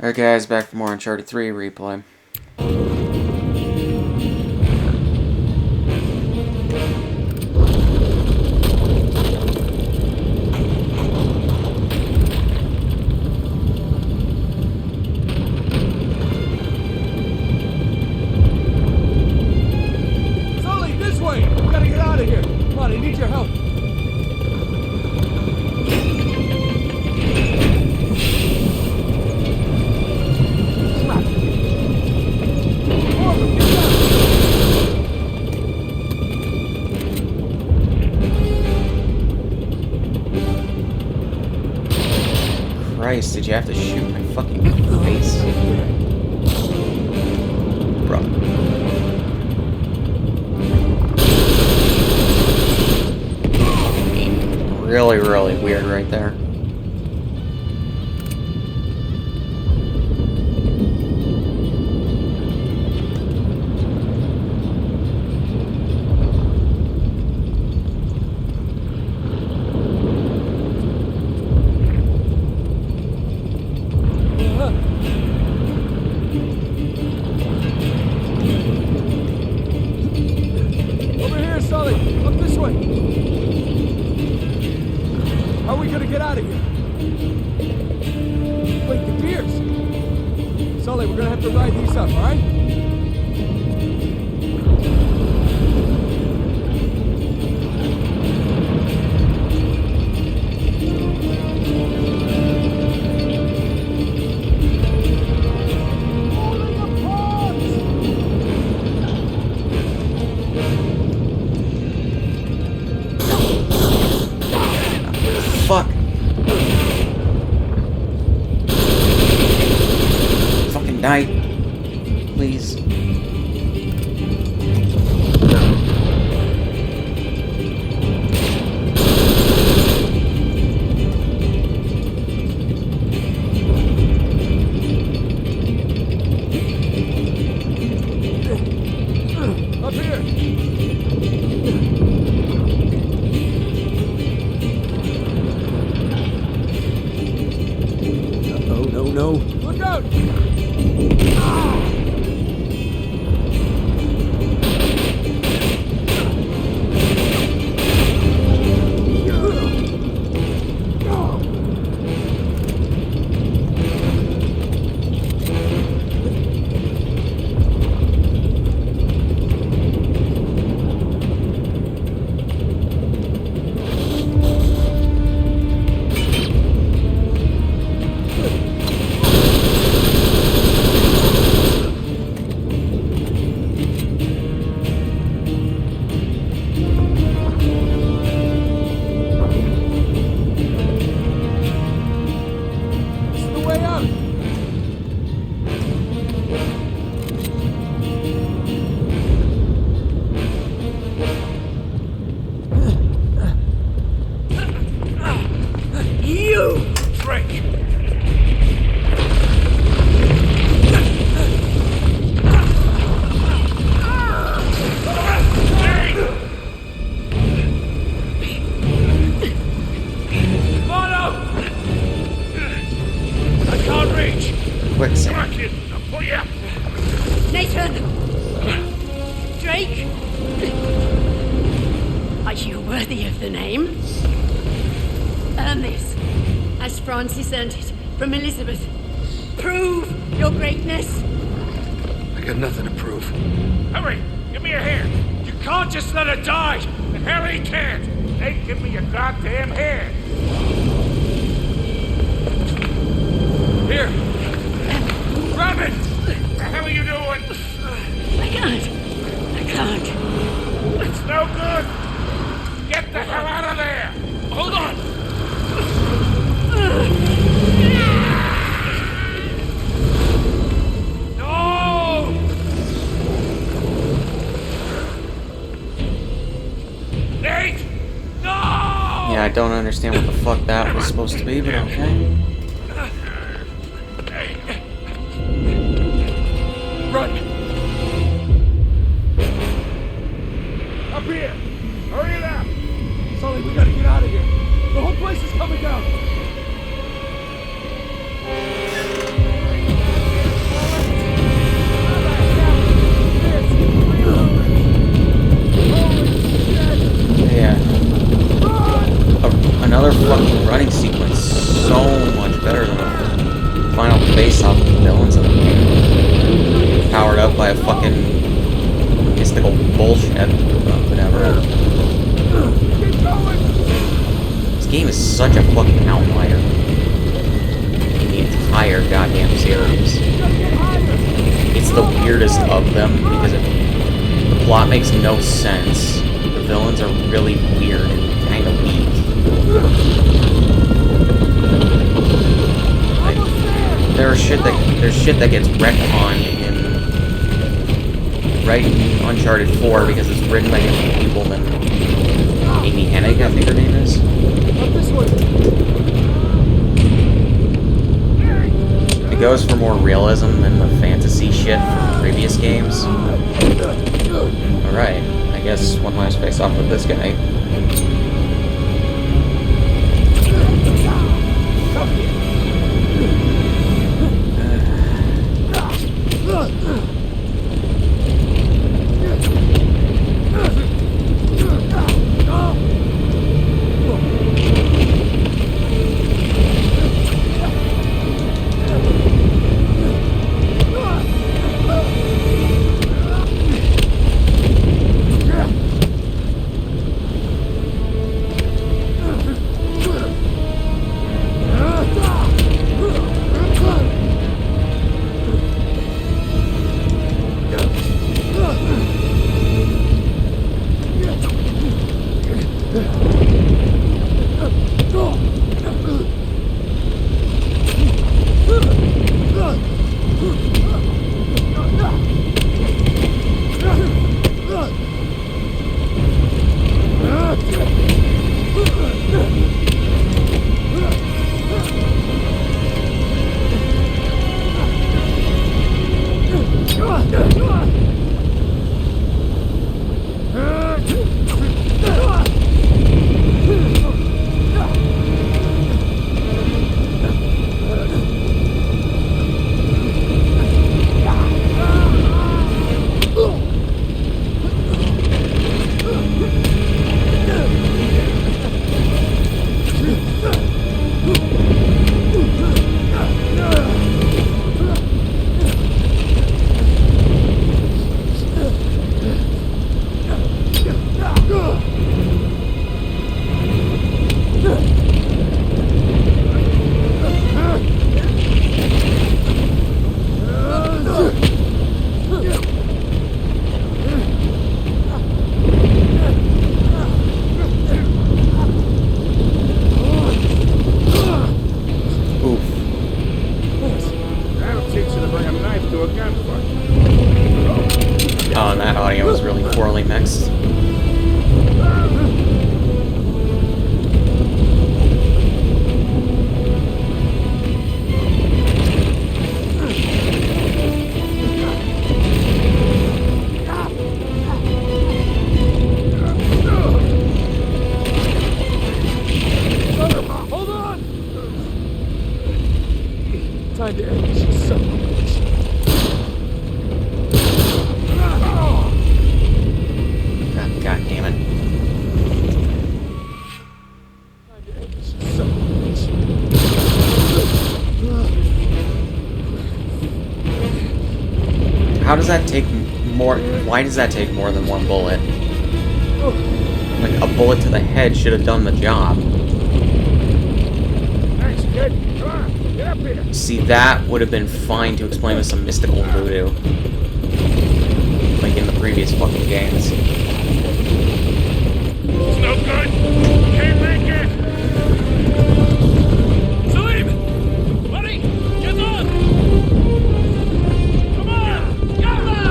Alright guys, back for more Uncharted 3 replay. Sully, this way! We gotta get out of here! Come on, I need your help! Christ, did you have to shoot my fucking face? Bro. Really, really weird right there. Over here, Sully! Up this way! How are we gonna get out of here? Wait, the gears! Sully, we're gonna have to ride these up, alright? Fuck. Fucking die. Please. Up here! No. Look out! Quicksand. Nathan! Drake! Are you worthy of the name? Earn this, as Francis earned it from Elizabeth. Prove your greatness. I got nothing to prove. Hurry! Give me a hand! You can't just let her die! The hell he can't! Hey, give me your goddamn hand! Here! Grab it! What the hell are you doing? I can't. It's no good! Get the hell out of there! Hold on! No! Nate! No! Yeah, I don't understand what the fuck that was supposed to be, but okay. Run! Up here! Hurry it up! Sully, we gotta get out of here! The whole place is coming down! of them because the plot makes no sense. The villains are really weird and kind of weak. Like, there's shit that gets retconned in Uncharted 4 because it's written by different people than Amy Hennig, I think her name is. It goes for more realism than the fantasy shit from previous games. Alright, I guess one last face off with this guy. Oh, and that audio was really poorly mixed. Hold on! Time to end this, son of a bitch. God damn it. Time to end this, son of a bitch. How does that take more? Why does that take more than one bullet? Like, a bullet to the head should have done the job. Thanks, kid. Come on, get up here. See, that would have been fine to explain with some mystical voodoo. Like in the previous fucking games. It's no good. Can't make it. Salim! Buddy, get on! Come on! Come on!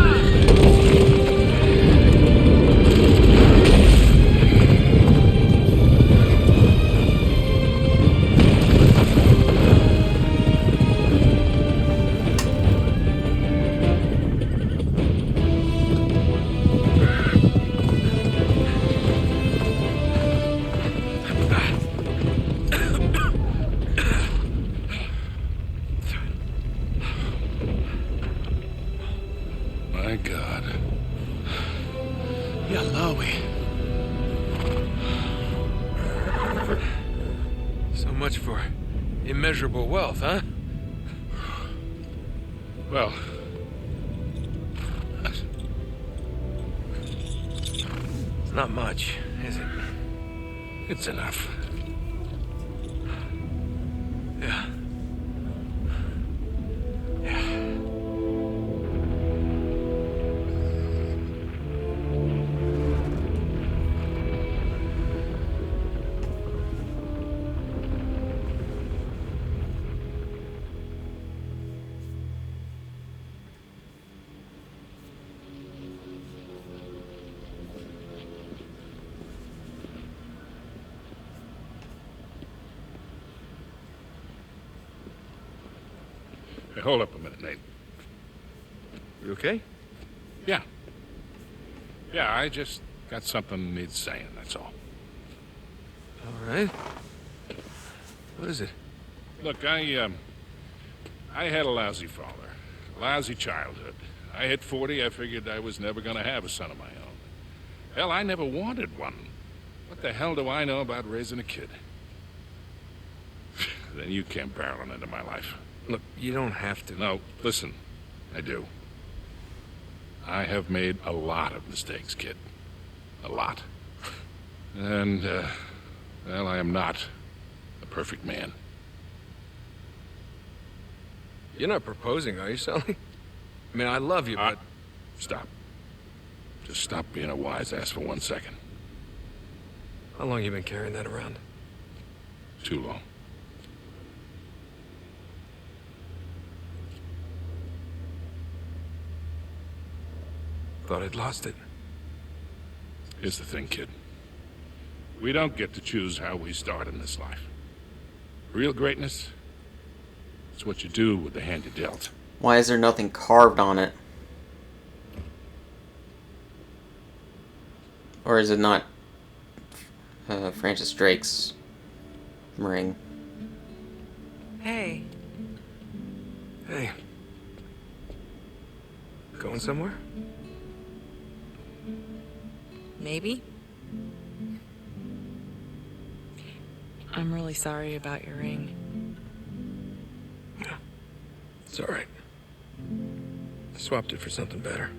My God. Yalawi. So much for immeasurable wealth, huh? Well, It's not much, is it? it's enough. Yeah. Hey, hold up a minute, Nate. You okay? Yeah. Yeah, I just got something needs saying, that's all. All right. What is it? Look, I had a lousy father. A lousy childhood. I hit 40, I figured I was never gonna have a son of my own. Hell, I never wanted one. What the hell do I know about raising a kid? Then you came barreling into my life. Look, you don't have to. No, listen, I do. I have made a lot of mistakes, kid. A lot. And, well, I am not a perfect man. You're not proposing, are you, Sully? I mean, I love you, but... Stop. Just stop being a wise ass for 1 second. How long you been carrying that around? Too long. Thought I'd lost it. Here's the thing, kid. We don't get to choose how we start in this life. Real greatness, it's what you do with the hand you dealt. Why is there nothing carved on it? Or is it not Francis Drake's ring? Hey, Hey. Going somewhere? maybe? I'm really sorry about your ring. It's all right. I swapped it for something better.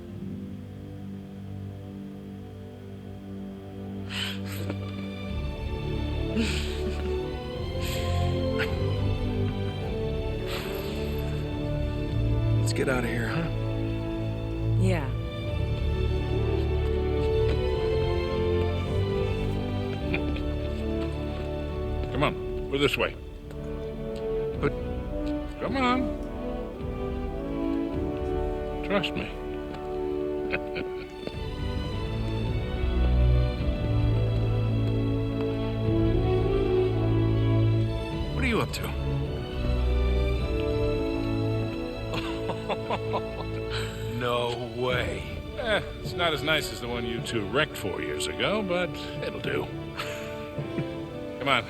Let's get out of here, huh? Yeah. Come on, we're this way. But Come on. Trust me. what are you up to? No way. It's not as nice as the one you two wrecked 4 years ago, but it'll do. Come on.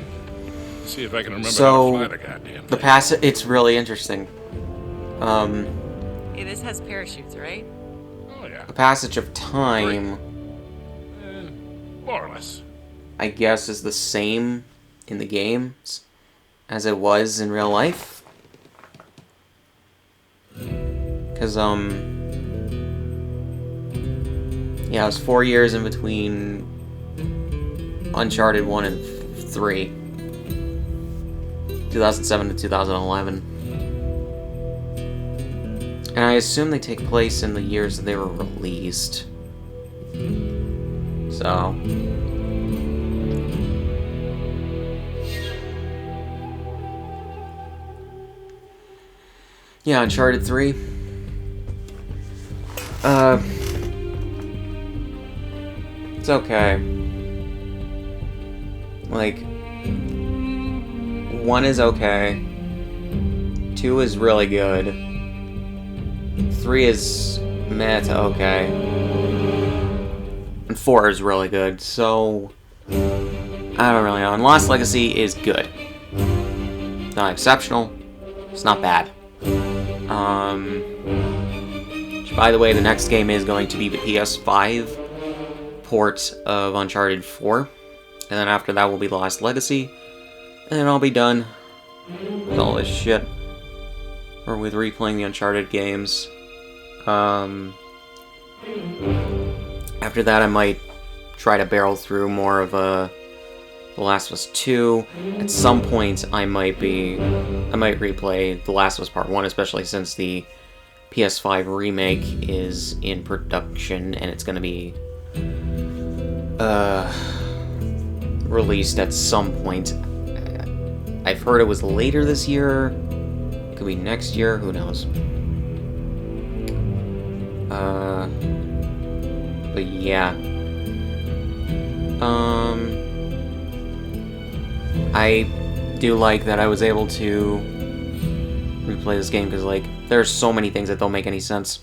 See if I can remember how to fly the goddamn The thing. passage, it's really interesting. Hey, this has parachutes, right? Oh, yeah. The passage of time, More or less. I guess, is the same in the games as it was in real life. Because, yeah, it was 4 years in between Uncharted 1 and 3. 2007 to 2011. And I assume they take place in the years that they were released. So... yeah, Uncharted 3. It's okay. Like, 1 is okay. 2 is really good. 3 is meh to okay. And 4 is really good, so... I don't really know. And Lost Legacy is good. It's not exceptional. It's not bad. Which, by the way, the next game is going to be the PS5 port of Uncharted 4. And then after that will be Lost Legacy. And then I'll be done with all this shit. Or with replaying the Uncharted games. After that I might try to barrel through more of The Last of Us 2. At some point I might replay The Last of Us Part 1, especially since the PS5 remake is in production and it's gonna be released at some point. I've heard it was later this year. Could be next year, who knows. But yeah. I do like that I was able to replay this game because, like, there's so many things that don't make any sense.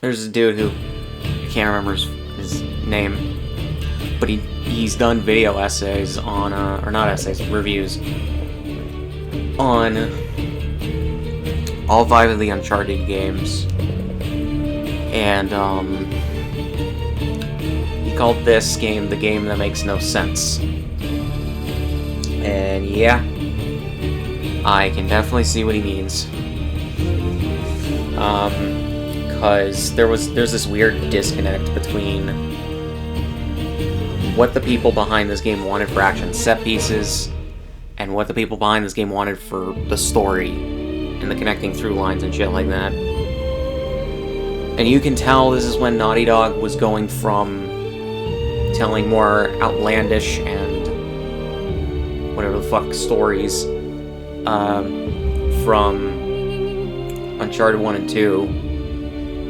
There's a dude who I can't remember his name, but he's done video essays on or not essays, reviews on all 5 of the Uncharted games, and he called this game the game that makes no sense. And yeah, I can definitely see what he means. Because there's this weird disconnect between what the people behind this game wanted for action set pieces and what the people behind this game wanted for the story and the connecting through lines and shit like that. And you can tell this is when Naughty Dog was going from telling more outlandish and whatever the fuck stories from Uncharted 1 and 2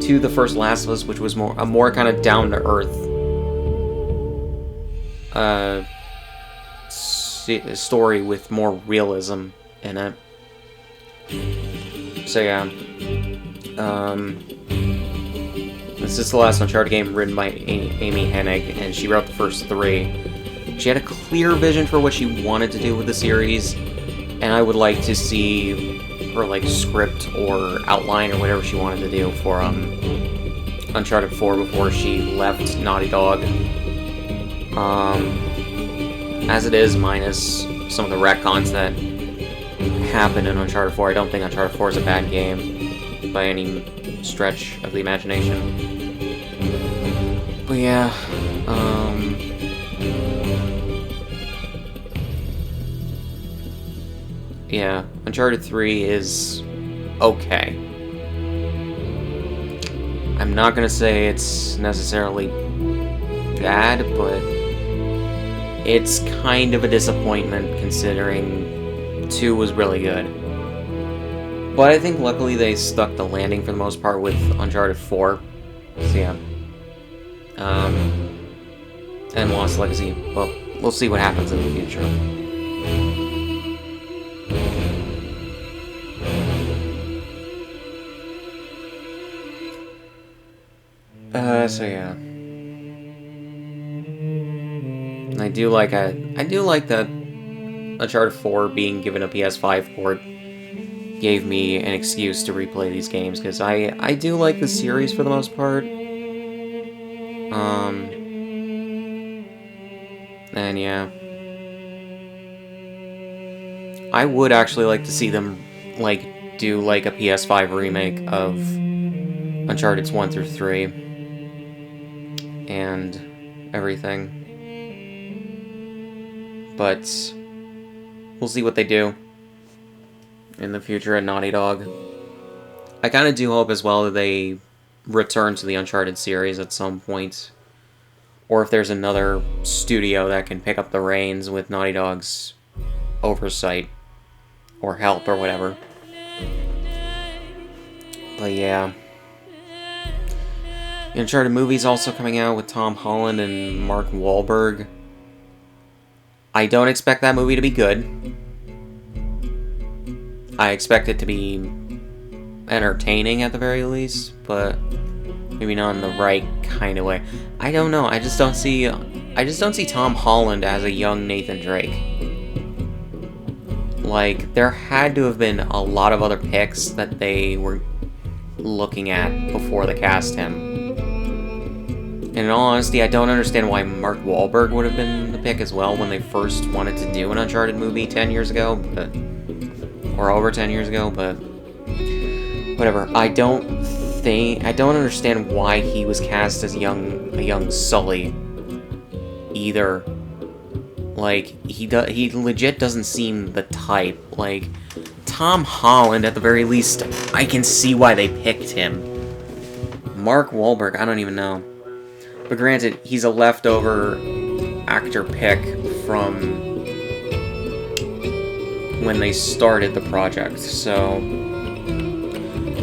to the first Last of Us, which was a more kind of down-to-earth story with more realism in it. So yeah, this is the last Uncharted game written by Amy Hennig, and she wrote the first 3. She had a clear vision for what she wanted to do with the series, and I would like to see her, like, script or outline or whatever she wanted to do for Uncharted 4 before she left Naughty Dog. As it is, minus some of the retcons that happened in Uncharted 4, I don't think Uncharted 4 is a bad game by any stretch of the imagination. But yeah, yeah, Uncharted 3 is okay. I'm not gonna say it's necessarily bad, but it's kind of a disappointment considering 2 was really good. But I think luckily they stuck the landing for the most part with Uncharted 4. So yeah. And Lost Legacy. Well, we'll see what happens in the future. So yeah. I do like that Uncharted 4 being given a PS5 port gave me an excuse to replay these games, because I do like the series for the most part. And yeah. I would actually like to see them, like, do, like, a PS5 remake of Uncharted 1 through 3. And everything. But we'll see what they do in the future at Naughty Dog. I kind of do hope as well that they return to the Uncharted series at some point. Or if there's another studio that can pick up the reins with Naughty Dog's oversight or help or whatever. But yeah. The Uncharted movie's also coming out with Tom Holland and Mark Wahlberg. I don't expect that movie to be good. I expect it to be entertaining at the very least, but maybe not in the right kind of way. I don't know. I just don't see Tom Holland as a young Nathan Drake. Like, there had to have been a lot of other picks that they were looking at before they cast him. And in all honesty, I don't understand why Mark Wahlberg would have been the pick as well when they first wanted to do an Uncharted movie 10 years ago, or over 10 years ago, but whatever. I don't understand why he was cast as a young Sully either. Like, he legit doesn't seem the type. Like, Tom Holland, at the very least, I can see why they picked him. Mark Wahlberg, I don't even know. But granted, he's a leftover actor pick from when they started the project, so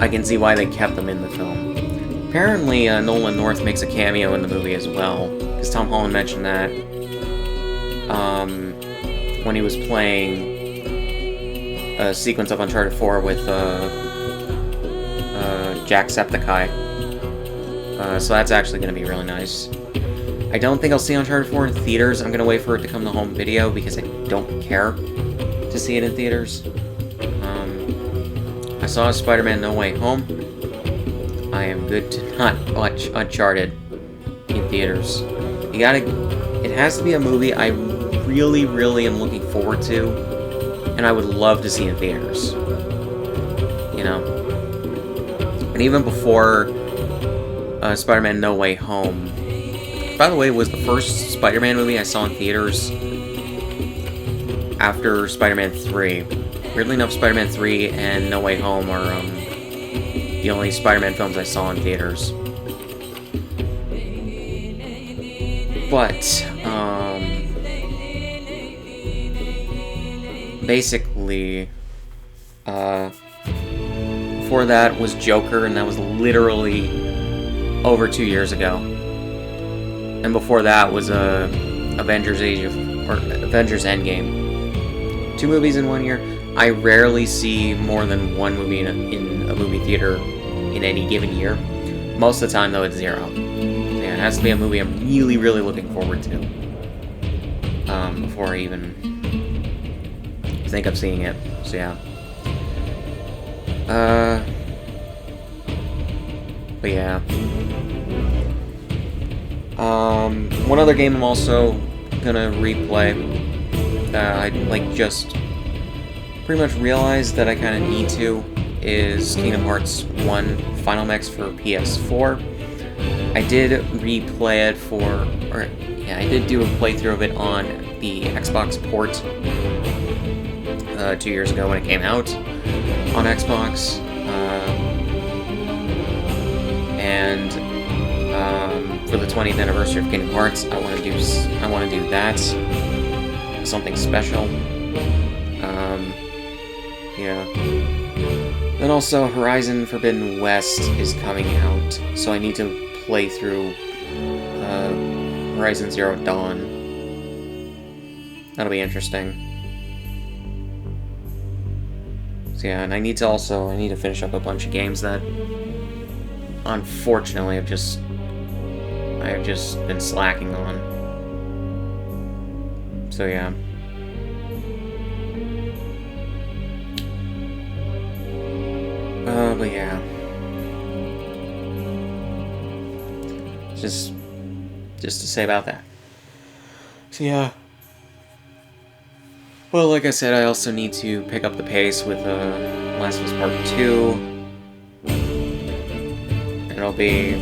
I can see why they kept him in the film. Apparently, Nolan North makes a cameo in the movie as well, because Tom Holland mentioned that when he was playing a sequence of Uncharted 4 with Jacksepticeye. So that's actually going to be really nice. I don't think I'll see Uncharted 4 in theaters. I'm going to wait for it to come to home video because I don't care to see it in theaters. I saw Spider-Man No Way Home. I am good to not watch Uncharted in theaters. It has to be a movie I really, really am looking forward to, and I would love to see in theaters. You know? And even before Spider-Man No Way Home, by the way, it was the first Spider-Man movie I saw in theaters after Spider-Man 3. Weirdly enough, Spider-Man 3 and No Way Home are the only Spider-Man films I saw in theaters. But, basically, before that was Joker, and that was literally over 2 years ago. And before that was Avengers Endgame. 2 movies in 1 year. I rarely see more than 1 movie in a movie theater in any given year. Most of the time, though, it's 0. So yeah, it has to be a movie I'm really, really looking forward to before I even think of seeing it. So yeah. But yeah. One other game I'm also gonna replay. I just pretty much realized that I kind of need to is Kingdom Hearts 1 Final Mix for PS4. I did replay it I did do a playthrough of it on the Xbox port 2 years ago when it came out on Xbox. For the 20th anniversary of Kingdom Hearts, I want to do that. Something special. Yeah. Then also, Horizon Forbidden West is coming out, so I need to play through Horizon Zero Dawn. That'll be interesting. So yeah, and I need to finish up a bunch of games that, unfortunately, I've just been slacking on. So yeah. But yeah. Just to say about that. So yeah. Well, like I said, I also need to pick up the pace with Last of Us Part 2. And it'll be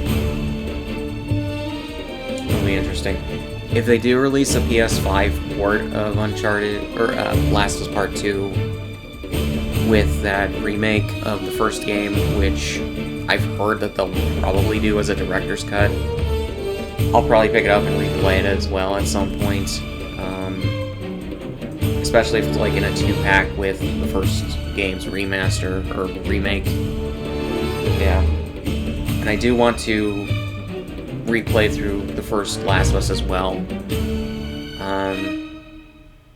interesting. If they do release a PS5 port of Uncharted, or Last of Us Part 2, with that remake of the first game, which I've heard that they'll probably do as a director's cut, I'll probably pick it up and replay it as well at some point. Especially if it's like in a 2-pack with the first game's remaster or remake. Yeah. And I do want to replay through the first Last of Us as well.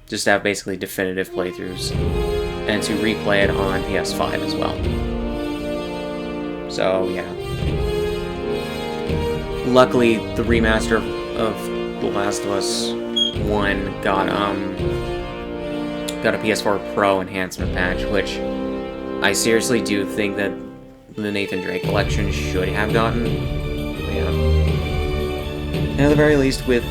Just to have basically definitive playthroughs. And to replay it on PS5 as well. So, yeah. Luckily, the remaster of The Last of Us 1 got a PS4 Pro enhancement patch, which I seriously do think that the Nathan Drake collection should have gotten. Yeah. And at the very least, with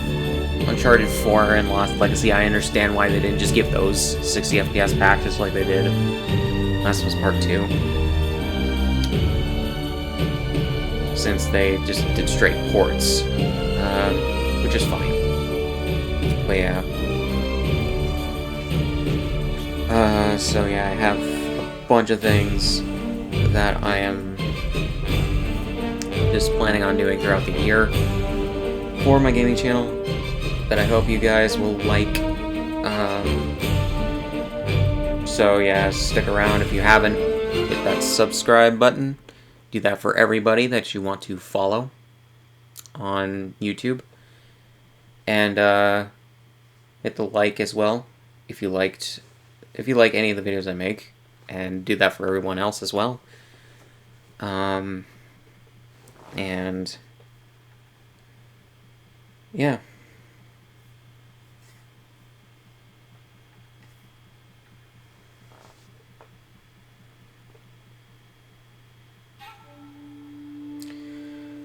Uncharted 4 and Lost Legacy, I understand why they didn't just give those 60 FPS patches like they did Last of Us Part 2. Since they just did straight ports, which is fine. But yeah. So yeah, I have a bunch of things that I am just planning on doing throughout the year for my gaming channel that I hope you guys will like. So yeah, stick around if you haven't. Hit that subscribe button. Do that for everybody that you want to follow on YouTube. And hit the like as well if you like any of the videos I make. and do that for everyone else as well. And yeah.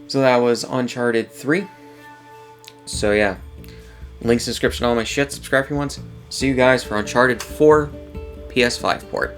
So that was Uncharted 3. So yeah, links in the description, all my shit. Subscribe if you want. See you guys for Uncharted 4 PS5 port.